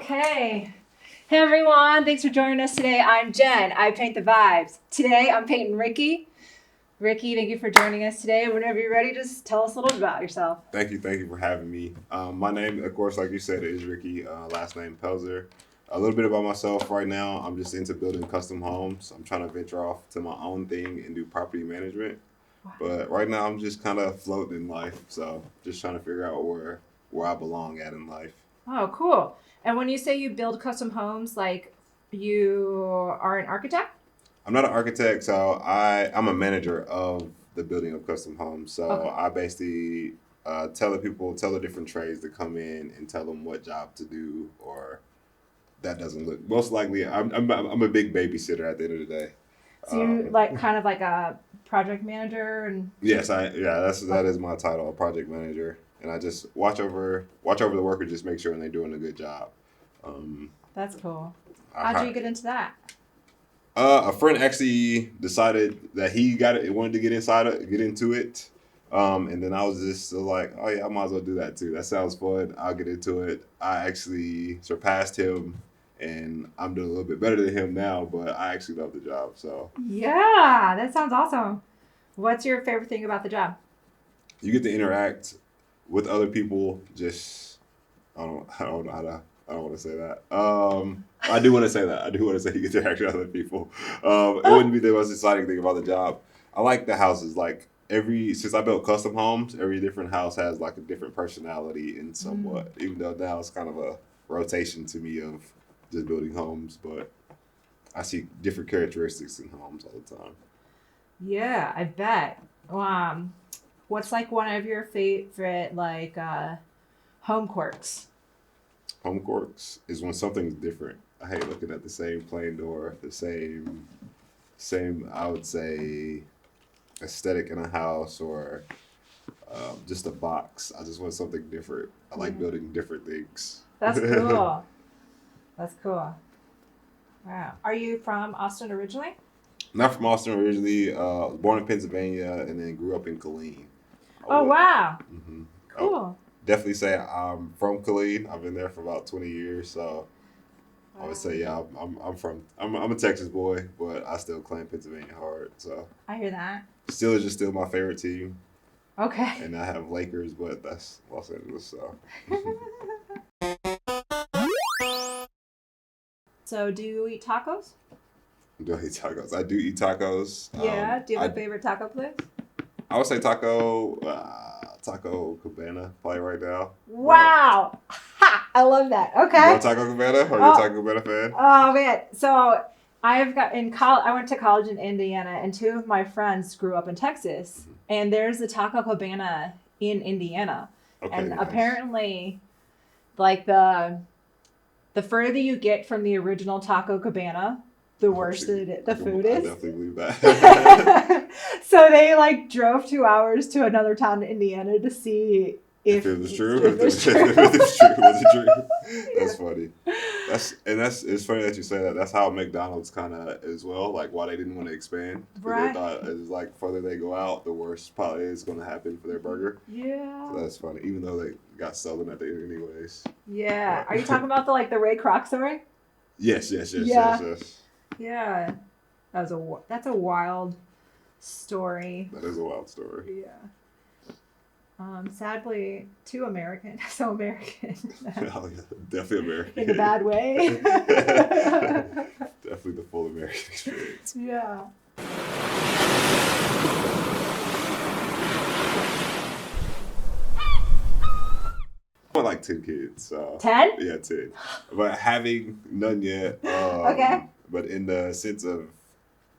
Okay. Hey everyone, thanks for joining us today. I'm Jen. I paint the vibes. Today I'm painting Ricky. Ricky, thank you for joining us today. Whenever you're ready, just tell us a little bit about yourself. Thank you for having me. My name, of course, like you said, is Ricky. Last name Pelzer. A little bit about myself right now. I'm just into building custom homes. I'm trying to venture off to my own thing and do property management. Wow. But right now, I'm just kind of floating in life. So just trying to figure out where I belong at in life. Oh, cool. And when you say you build custom homes, like you are an architect? I'm not an architect, so I'm a manager of the building of custom homes. So Okay. I basically tell the different trades to come in and tell them what job to do, or that doesn't look. Most likely, I'm a big babysitter at the end of the day. So you like kind of like a project manager and Yes, that is my title, a project manager, and I just watch over the workers, just make sure they're doing a good job. that's cool. I How'd you get into that? A friend actually decided that he wanted to get into it. And then I was just like, oh yeah, I might as well do that too. That sounds fun. I'll get into it. I actually surpassed him, and I'm doing a little bit better than him now. But I actually love the job. So Yeah, that sounds awesome. What's your favorite thing about the job? you get to interact with other people. Just I don't know how to. I don't want to say that. I do want to say that. I do want to say you get to interact with other people. It wouldn't be the most exciting thing about the job. I like the houses. Like since I built custom homes, every different house has like a different personality in somewhat. Even though now it's kind of a rotation to me of just building homes, but I see different characteristics in homes all the time. Yeah, I bet. What's like one of your favorite like home quirks? Home quirks is when something's different. I hate looking at the same plain door, the same I would say aesthetic in a house, or just a box. I just want something different. I like building different things. That's cool. That's cool. Wow. Are you from Austin originally? Not from Austin originally. Was born in Pennsylvania and then grew up in Killeen. Oh wow. Hmm. Cool. Definitely say I'm from Killeen. I've been there for about 20 years, so I would say yeah. I'm a Texas boy, but I still claim Pennsylvania hard. So I hear that. Steelers is still my favorite team, Okay. and I have Lakers, but that's Los Angeles. So So do you eat tacos? do I eat tacos? I do eat tacos. Yeah. Do you have a favorite taco place? I would say Taco Cabana probably right now. Wow. Ha! I love that. You Okay. know Taco Cabana? Are you a Taco Cabana fan? Oh man. So I've got in college. I went to college in Indiana, and two of my friends grew up in Texas. And there's a Taco Cabana in Indiana, Okay, and nice. apparently, like the further you get from the original Taco Cabana, the worse the food I is. definitely believe that. So they like drove 2 hours to another town in Indiana to see If it was true, If it was true. if it was true, was it true? That's funny. It's funny that you say that. That's how McDonald's kind of as well. Like why they didn't want to expand. Right. They thought it was like further they go out, the worse probably is going to happen for their burger. Yeah. So that's funny. Even though they got stolen at the end anyways. Yeah. Are you talking about the Ray Kroc story? Yes. Yeah. Yeah. That's a wild story. That is a wild story. Yeah. Sadly, too American. So American. Oh, yeah. Definitely American. In a bad way. Definitely the full American experience. Yeah. I want like 10 kids. So 10? Yeah, 10. But having none yet. Okay. But in the sense of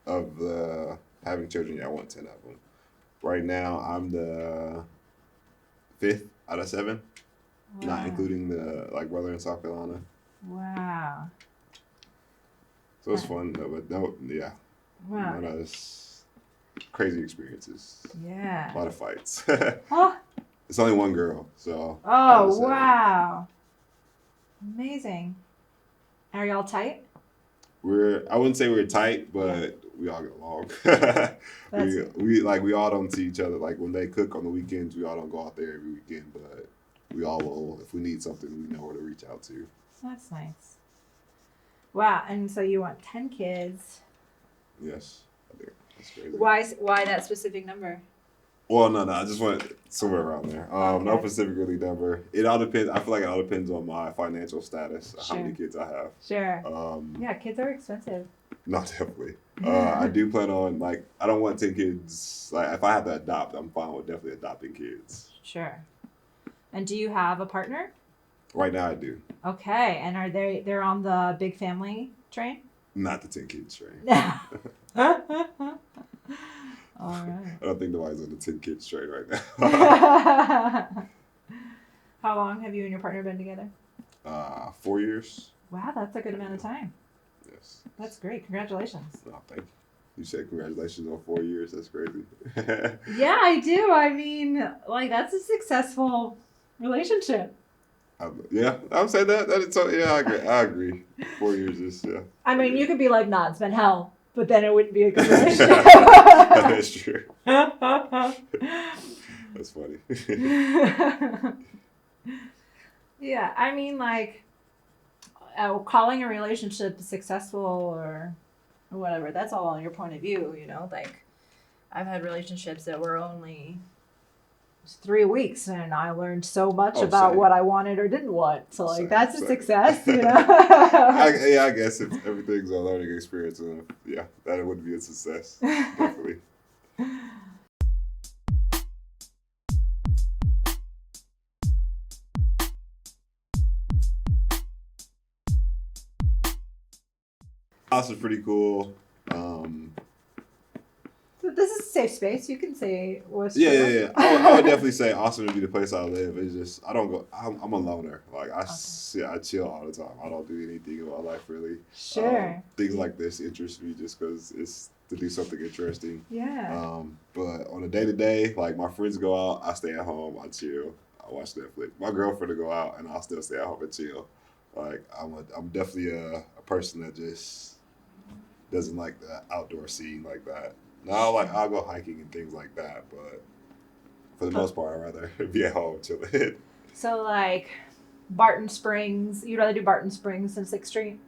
the having children, yeah, I want 10 of them. Right now, I'm the 5th out of 7, not including the brother in South Carolina. Wow. So it's fun, but no, yeah. Wow. One of those crazy experiences. Yeah. A lot of fights. Oh. It's only one girl, so. Oh, wow. Amazing. Are y'all tight? I wouldn't say we're tight, but we all get along. we all don't see each other. Like when they cook on the weekends, we all don't go out there every weekend, but we all will. If we need something, we know where to reach out to. That's nice. Wow. And so you want 10 kids. Yes, I do. That's crazy. Why that specific number? Well, no, I just want somewhere around there. No Okay. specific really number. It all depends. I feel like it all depends on my financial status, how Sure. many kids I have. Sure. Yeah, kids are expensive. No, definitely. I do plan on, like, I don't want 10 kids. Like, if I have to adopt, I'm fine with definitely adopting kids. Sure. And do you have a partner? Right now, I do. Okay. And are they're on the big family train? Not the 10 kids train. All right. I don't think nobody's on the 10 kids train right now. How long have you and your partner been together? 4 years. Wow, that's a good amount of time. Yes. That's great. Congratulations. Oh, thank you. You said congratulations on 4 years. That's crazy. Yeah, I do. I mean, like, that's a successful relationship. Yeah, I would say that. Yeah, I agree. 4 years is, yeah. I mean, you could be like, nah, it's been hell, but then it wouldn't be a good relationship. That's true. That's funny. Yeah, I mean, like, calling a relationship successful or whatever, that's all on your point of view, you know? Like, I've had relationships that were only 3 weeks, and I learned so much about same. what I wanted or didn't want. So, like, Same, that's a same. success, you know? I guess if everything's a learning experience, yeah, that would be a success. Definitely. House is pretty cool. This is a safe space. You can say what's Yeah. I would definitely say Austin would be the place I live. It's just I don't go. I'm a loner. Like I chill all the time. I don't do anything in my life really. Sure. Things like this interest me just because it's to do something interesting. Yeah. But on a day to day, like my friends go out, I stay at home. I chill. I watch Netflix. My girlfriend will go out, and I'll still stay at home and chill. Like I'm definitely a person that just doesn't like the outdoor scene like that. Now, like I'll go hiking and things like that, but for the most part, I'd rather be at home chilling. So, like, Barton Springs, you'd rather do Barton Springs than 6th Street?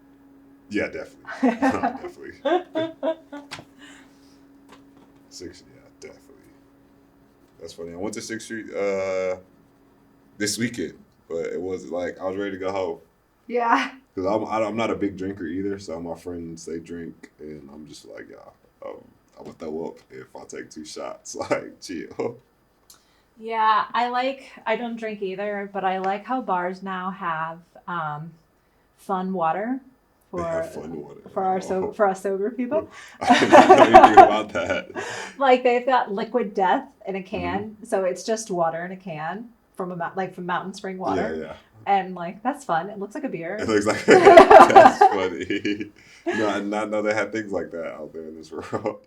Yeah, definitely. Definitely. Definitely. That's funny. I went to 6th Street this weekend, but it was like I was ready to go home. Yeah. Because I'm not a big drinker either, so my friends, they drink, and I'm just like, yeah, I'm going to throw up if I take 2 shots. Like, chill. Yeah, I don't drink either, but I like how bars now have fun water They have fun water. for us sober people. I didn't know anything about that. Like they've got liquid death in a can, so it's just water in a can from Mountain Spring water. Yeah. And like that's fun. It looks like a beer. It looks like that's funny. No, I did not know they had things like that out there in this world.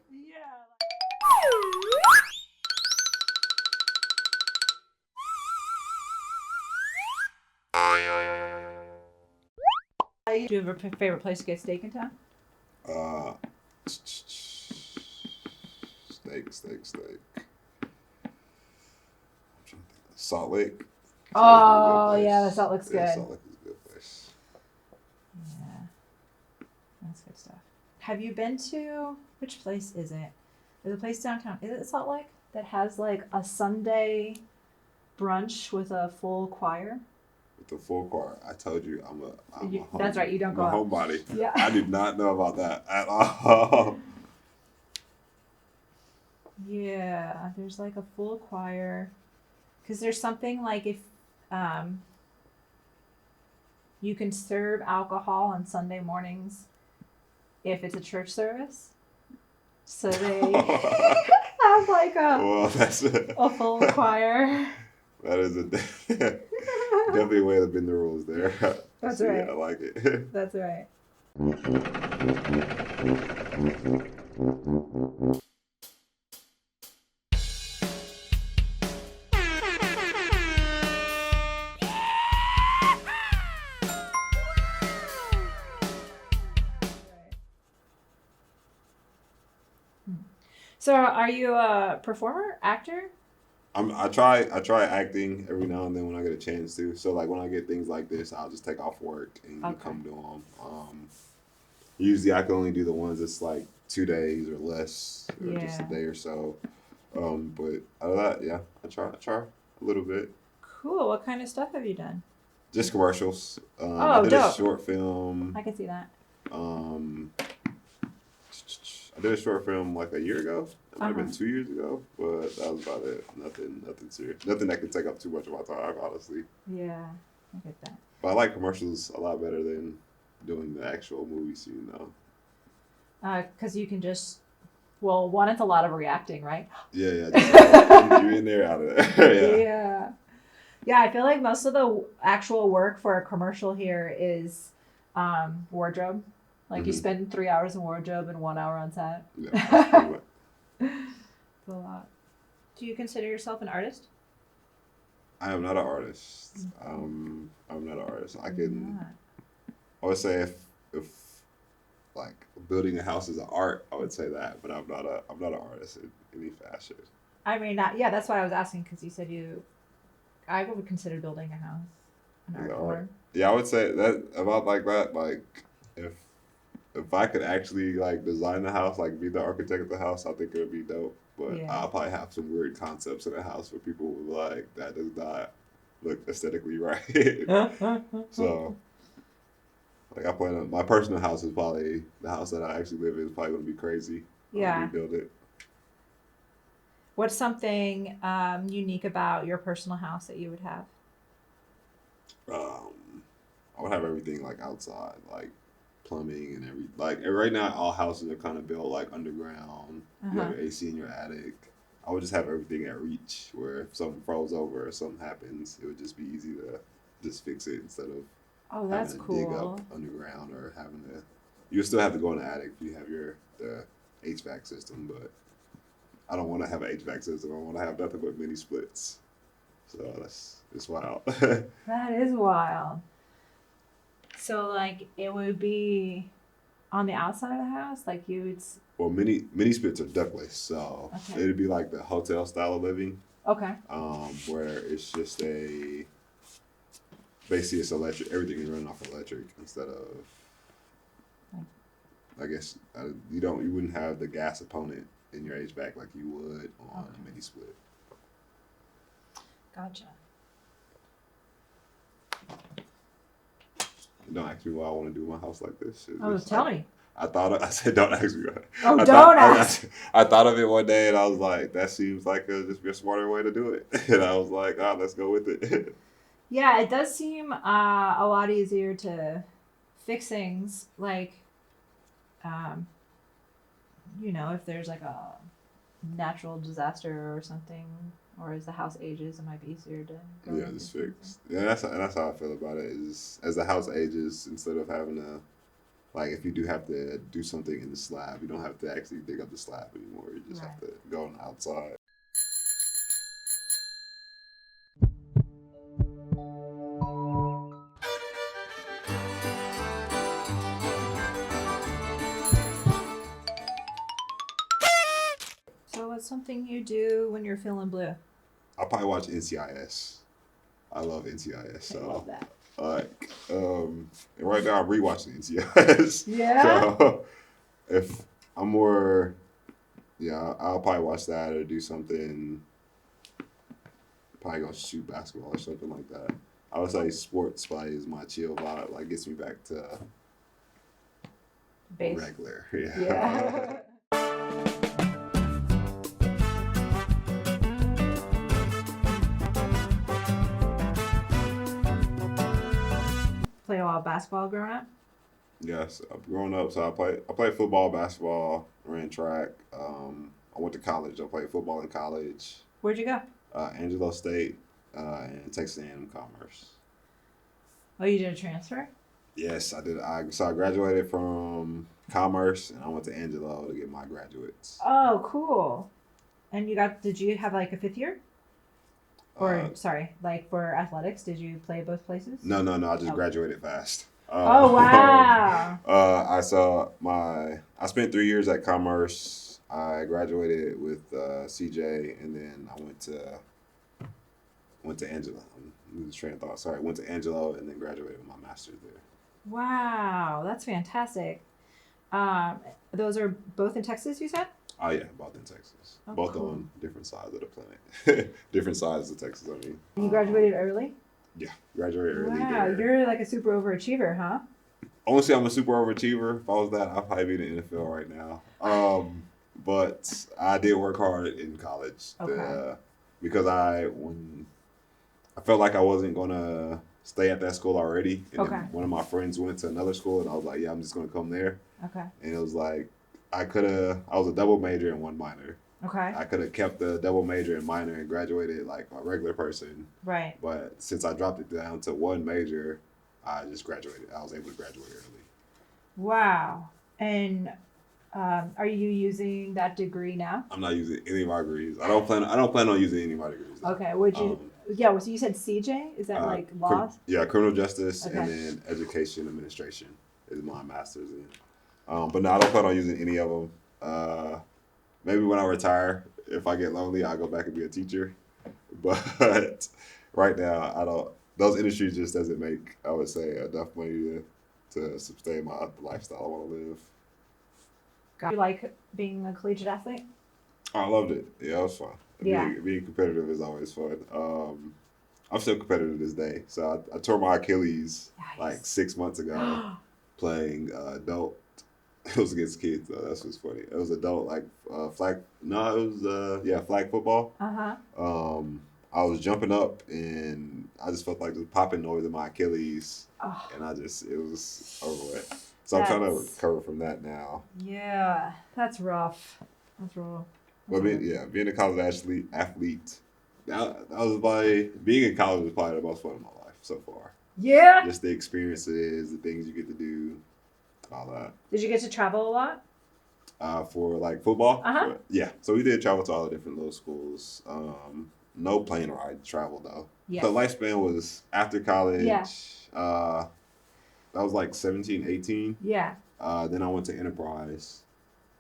Do you have a favorite place to get steak in town? Steak. Salt Lake. Oh, yeah, the Salt Lake's good. Yeah, Salt Lake is a good place. Yeah, that's good stuff. Have you been to, which place is it? There's a place downtown. Is it Salt Lake? That has like a Sunday brunch with a full choir? With the full choir. I told you I'm a that's right, you don't go I'm a out. homebody. Yeah. I did not know about that at all. Yeah, there's like a full choir. Because there's something like if you can serve alcohol on Sunday mornings if it's a church service. So they have like a full choir. That is definitely a way to bend the rules there. That's so, right. Yeah, I like it. That's right. So are you a performer, actor? I try acting every now and then when I get a chance to. So like when I get things like this, I'll just take off work and Okay. come do them. Usually I can only do the ones that's like 2 days or less, or just a Yeah. day or so. But out of that, yeah, I try a little bit. Cool. What kind of stuff have you done? Just commercials. I Oh, did a dope. short film. I can see that. Um, I did a short film like a year ago. It might have been 2 years ago, but that was about it. Nothing serious. Nothing that could take up too much of my time, honestly. Yeah, I get that. But I like commercials a lot better than doing the actual movie. Because you can just, well, one, it's a lot of reacting, right? Yeah. Just, you're in there, out of there. Yeah. Yeah, I feel like most of the actual work for a commercial here is wardrobe. Like you spend 3 hours in wardrobe and 1 hour on set. Yeah, that's pretty much. It's a lot. Do you consider yourself an artist? I am not an artist. I'm not an artist. I would say if like building a house is an art, I would say that, but I'm not an artist in any fashion. I mean, yeah, that's why I was asking because you said I would consider building a house an art form. Yeah, I would say that about like that. Like if I could actually like design the house, like be the architect of the house, I think it would be dope. But Yeah. I'll probably have some weird concepts in the house where people would be like, that does not look aesthetically right. So like I plan on, my personal house is probably the house that I actually live in is probably gonna be crazy. Yeah. Rebuild it. What's something unique about your personal house that you would have? I would have everything like outside, like plumbing and like right now all houses are kind of built like underground. You have your AC in your attic. I would just have everything at reach where if something froze over or something happens, it would just be easy to just fix it instead of that's having to cool. dig up underground or having to. You still have to go in the attic if you have the HVAC system, but I don't want to have an HVAC system. I want to have nothing but mini splits. So it's wild. That is wild. So like it would be on the outside of the house, like you would. Well, mini splits are ductless, so it'd be like the hotel style of living. Okay. Where it's just basically it's electric. Everything is running off electric instead of. I guess you wouldn't have the gas opponent in your HVAC like you would on a mini split. Gotcha. Don't ask me why I want to do my house like this. Tell me. I said, don't ask me. Don't ask. I thought of it one day and I was like, that seems like just be a smarter way to do it. And I was like, let's go with it. Yeah, it does seem a lot easier to fix things like, if there's like a natural disaster or something, or as the house ages, it might be easier to go just fix. Yeah, that's how I feel about it. Is as the house ages, instead of having to, like, if you do have to do something in the slab, you don't have to actually dig up the slab anymore. You just have to go on the outside. So what's something you do when you're feeling blue? I'll probably watch NCIS. I love NCIS. So. I love that. Like, and right now I'm rewatching NCIS. Yeah. So if I'm more, I'll probably watch that or do something. Probably go shoot basketball or something like that. I would say sports probably is my chill vibe. Like gets me back to base. Regular. Yeah. Play a lot of basketball growing up? Yes, I've grown up, so I played football, basketball, ran track. I went to college. I played football in college. Where'd you go? Angelo State and Texas A&M Commerce. Oh, you did a transfer? Yes, I did. I graduated from Commerce and I went to Angelo to get my graduates. Oh, cool. And did you have like a fifth year? Or, like for athletics, did you play both places? No. I just graduated fast. Oh, wow. I spent 3 years at Commerce. I graduated with CJ, and then I went to went to Angelo. I'm losing train of thought. Sorry, went to Angelo and then graduated with my master's there. Wow, that's fantastic. Those are both in Texas, you said? Oh yeah, both in Texas. Oh, both cool. on different sides of the planet. Different sides of Texas, I mean. You graduated early? Yeah, graduated early Wow, there. you're like a super overachiever, huh? Honestly, I'm a super overachiever. If I was that, I'd probably be in the NFL right now. But I did work hard in college. Okay. Because when I felt like I wasn't gonna stay at that school already, and Okay. then one of my friends went to another school, and I was like, yeah, I'm just gonna come there. Okay. And it was like I was a double major and one minor. Okay. I could have kept the double major and minor and graduated like a regular person. Right. But since I dropped it down to one major, I just graduated. I was able to graduate early. Wow. And are you using that degree now? I'm not using any of my degrees. I don't plan on using any of my degrees. Though. Okay. Would you? Yeah. So you said CJ? Is that like law? Criminal justice Okay. and then education administration is my master's in. But no, I don't plan on using any of them. Maybe when I retire, if I get lonely, I'll go back and be a teacher. But right now, I don't. Those industries just doesn't make, I would say, enough money to sustain the lifestyle I want to live. Do you like being a collegiate athlete? I loved it. Yeah, it was fun. Yeah. Being competitive is always fun. I'm still competitive to this day. So I tore my Achilles like 6 months ago playing adult. It was against kids though. That's what's funny. It was adult like flag. No, it was flag football. I was jumping up and I just felt like this popping noise in my Achilles, and it was over with. So I'm trying to recover from that now. Yeah, that's rough. That's rough. But being a college athlete, that was being in college was probably the most fun of my life so far. Yeah. Just the experiences, the things you get to do, all that. Did you get to travel a lot? For like football? Uh-huh. Yeah. So we did travel to all the different little schools. No plane ride travel though. Yes. The lifespan was after college. Yeah. That was like 17, 18. Yeah. Then I went to Enterprise.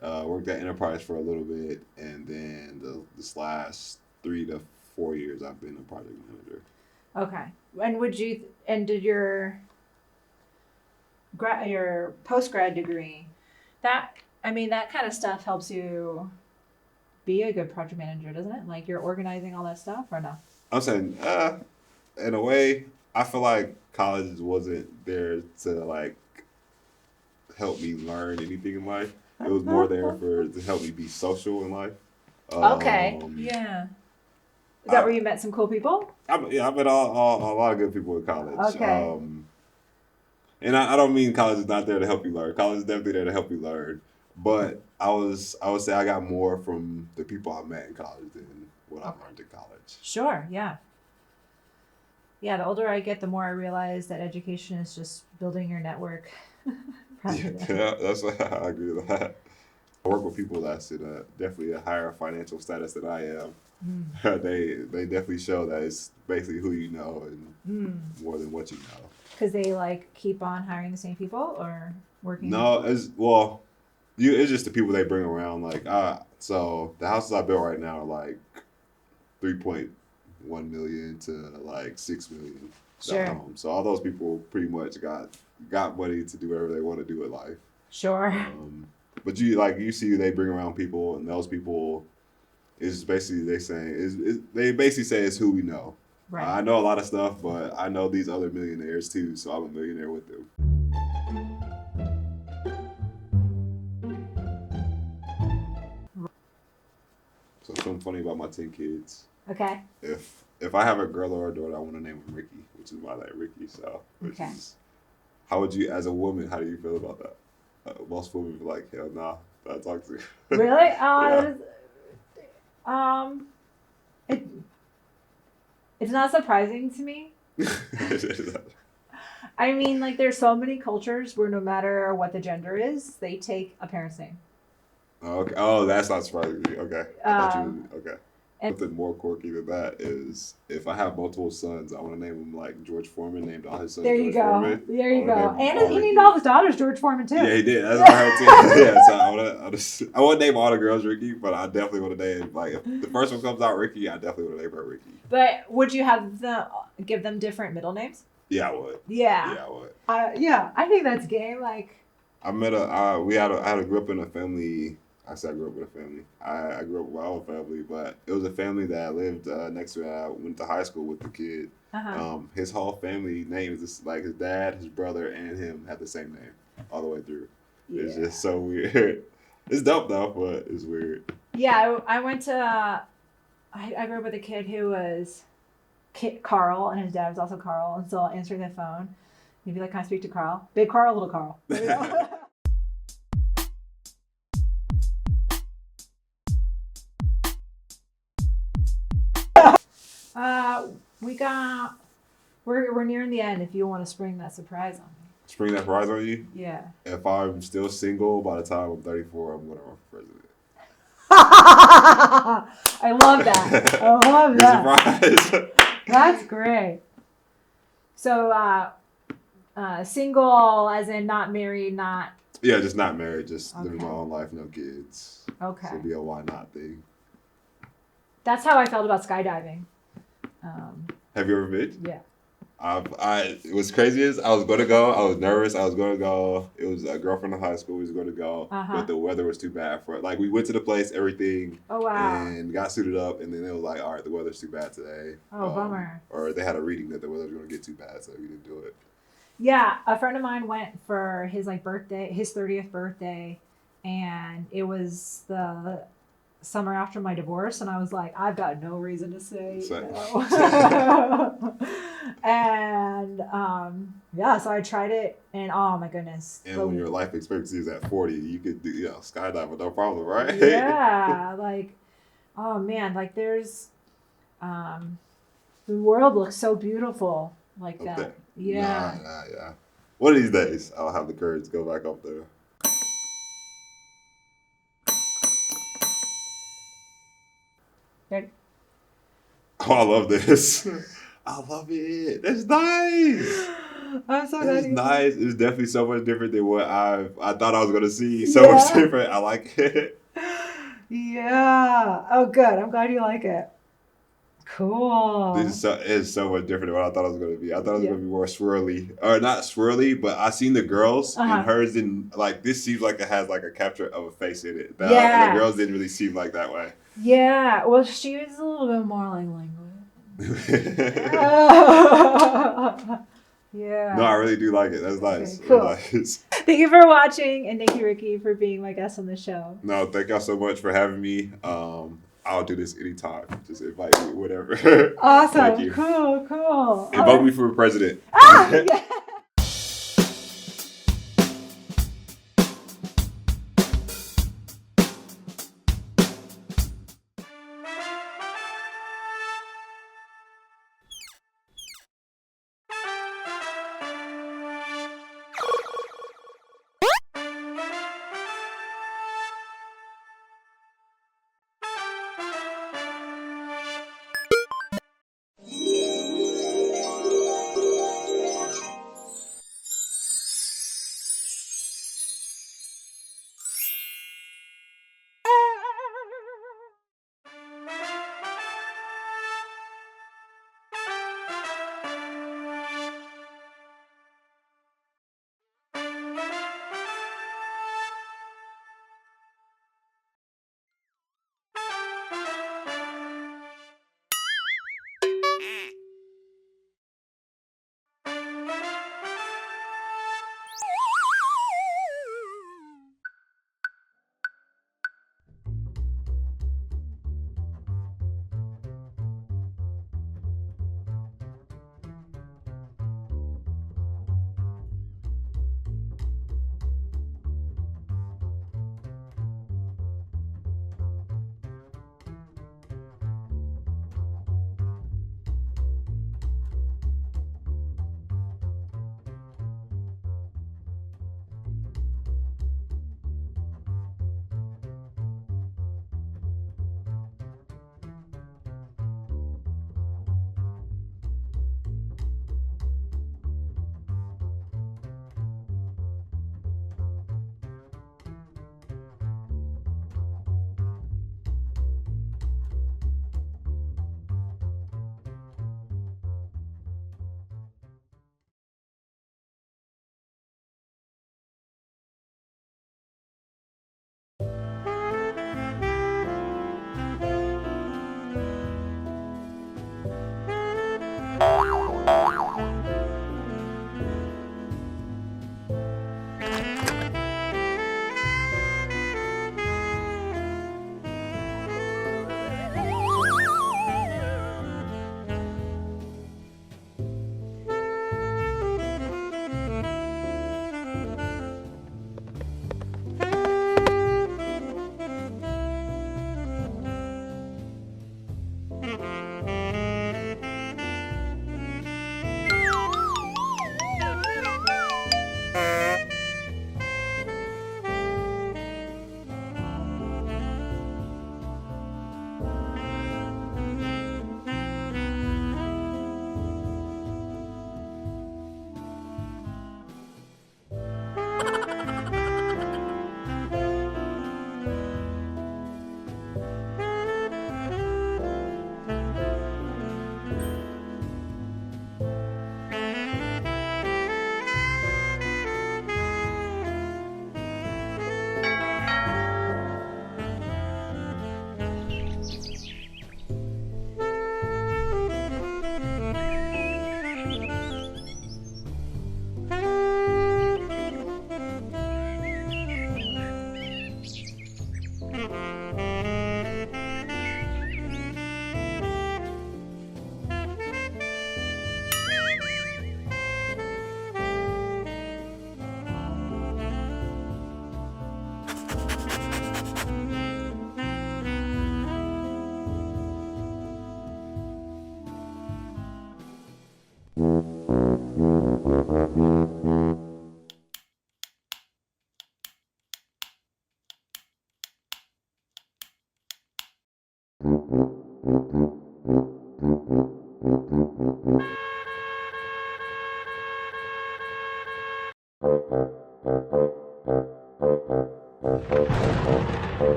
Worked at Enterprise for a little bit, and then this last 3 to 4 years I've been a project manager. Okay. And did your post grad degree, that kind of stuff helps you be a good project manager, doesn't it? Like you're organizing all that stuff, or no? I'm saying, in a way, I feel like college wasn't there to like help me learn anything in life. It was more there to help me be social in life. Okay. Yeah. Is that where you met some cool people? I met a lot of good people in college. Okay. And I don't mean college is not there to help you learn. College is definitely there to help you learn. But I would say I got more from the people I met in college than what I learned in college. Sure. Yeah. Yeah. The older I get, the more I realize that education is just building your network. Yeah, that's what I agree with that. I work with people that's in definitely a higher financial status than I am. They definitely show that it's basically who you know and more than what you know. Because they like keep on hiring the same people or working. No, it's just the people they bring around. Like so the houses I built right now are like 3.1 million to like 6 million. Sure. So all those people pretty much got money to do whatever they want to do in life. Sure. But you see they bring around people, and those people is basically they basically say it's who we know. Right. I know a lot of stuff, but I know these other millionaires too, so I'm a millionaire with them. So something funny about my 10 kids. Okay. If I have a girl or a daughter, I want to name them Ricky, which is my name, Ricky. So, how would you, as a woman, how do you feel about that? Most women be like, hell nah, don't talk to me. Really? It's not surprising to me. I mean, like, there's so many cultures where no matter what the gender is, they take a parent's name. Okay. Oh, that's not surprising to me. Okay. Okay. Something more quirky than that is if I have multiple sons, I want to name them like George Foreman named all his sons. There you go. And he named all his daughters George Foreman too. Yeah, he did. That's what I heard too. Yeah, so I want I wouldn't name all the girls Ricky, but I definitely want to name, like, if the first one comes out Ricky, I definitely want to name her Ricky. But would you have them give them different middle names? Yeah, I would. Yeah. Yeah, I would. Yeah, I think that's gay. Like, I met I grew up in a family. I said I grew up with a family. I grew up with my own family, but it was a family that I lived next to. I went to high school with the kid. His whole family name is just, like, his dad, his brother, and him had the same name all the way through. Yeah. It's just so weird. It's dope though, but it's weird. Yeah, I went to. I grew up with a kid who was Carl, and his dad was also Carl, and so I'll answer the phone. He'd be like, "Can I speak to Carl? Big Carl, little Carl?" You know? We're nearing the end. If you want to spring that surprise on me. Spring that surprise on you? Yeah. If I'm still single by the time I'm 34, I'm going to run for president. I love that. I love that. Surprise. That's great. So, single, as in not married, not. Yeah, just not married, just living my own life, no kids. Okay. So it'd be a why not thing. That's how I felt about skydiving. Have you ever been? Yeah. It was crazy as I was going to go. I was nervous. I was going to go. It was a girlfriend in high school. We was going to go, but the weather was too bad for it. Like, we went to the place, everything. Oh, wow. And got suited up, and then it was like, all right, the weather's too bad today. Oh, bummer. Or they had a reading that the weather was going to get too bad, so we didn't do it. Yeah, a friend of mine went for his birthday, his 30th birthday, and it was the summer after my divorce, and I was like, I've got no reason to say no. And so I tried it, and oh my goodness. And when your life expectancy is at 40, you could do skydive with no problem, right? Yeah, like, oh man, like there's the world looks so beautiful like that. Okay. Yeah. Yeah. One of these days, I'll have the courage to go back up there. Ready? Oh, I love this. I love it. That's nice. I'm so glad. It's nice. It's definitely so much different than what I thought I was gonna see. So much different. I like it. Yeah. Oh, good. I'm glad you like it. Cool. This is so much different than what I thought it was gonna be. I thought it was gonna be more swirly, or not swirly, but I seen the girls and hers didn't like. This seems like it has like a capture of a face in it. And the girls didn't really seem like that way. Yeah. Well, she was a little bit more like languid. Yeah. No, I really do like it. That's nice. Okay, cool. Nice. Thank you for watching, and thank you, Ricky, for being my guest on the show. No, thank y'all so much for having me. I'll do this anytime. Just invite me, whatever. Awesome. Thank you. Cool. And vote me for president. Yeah.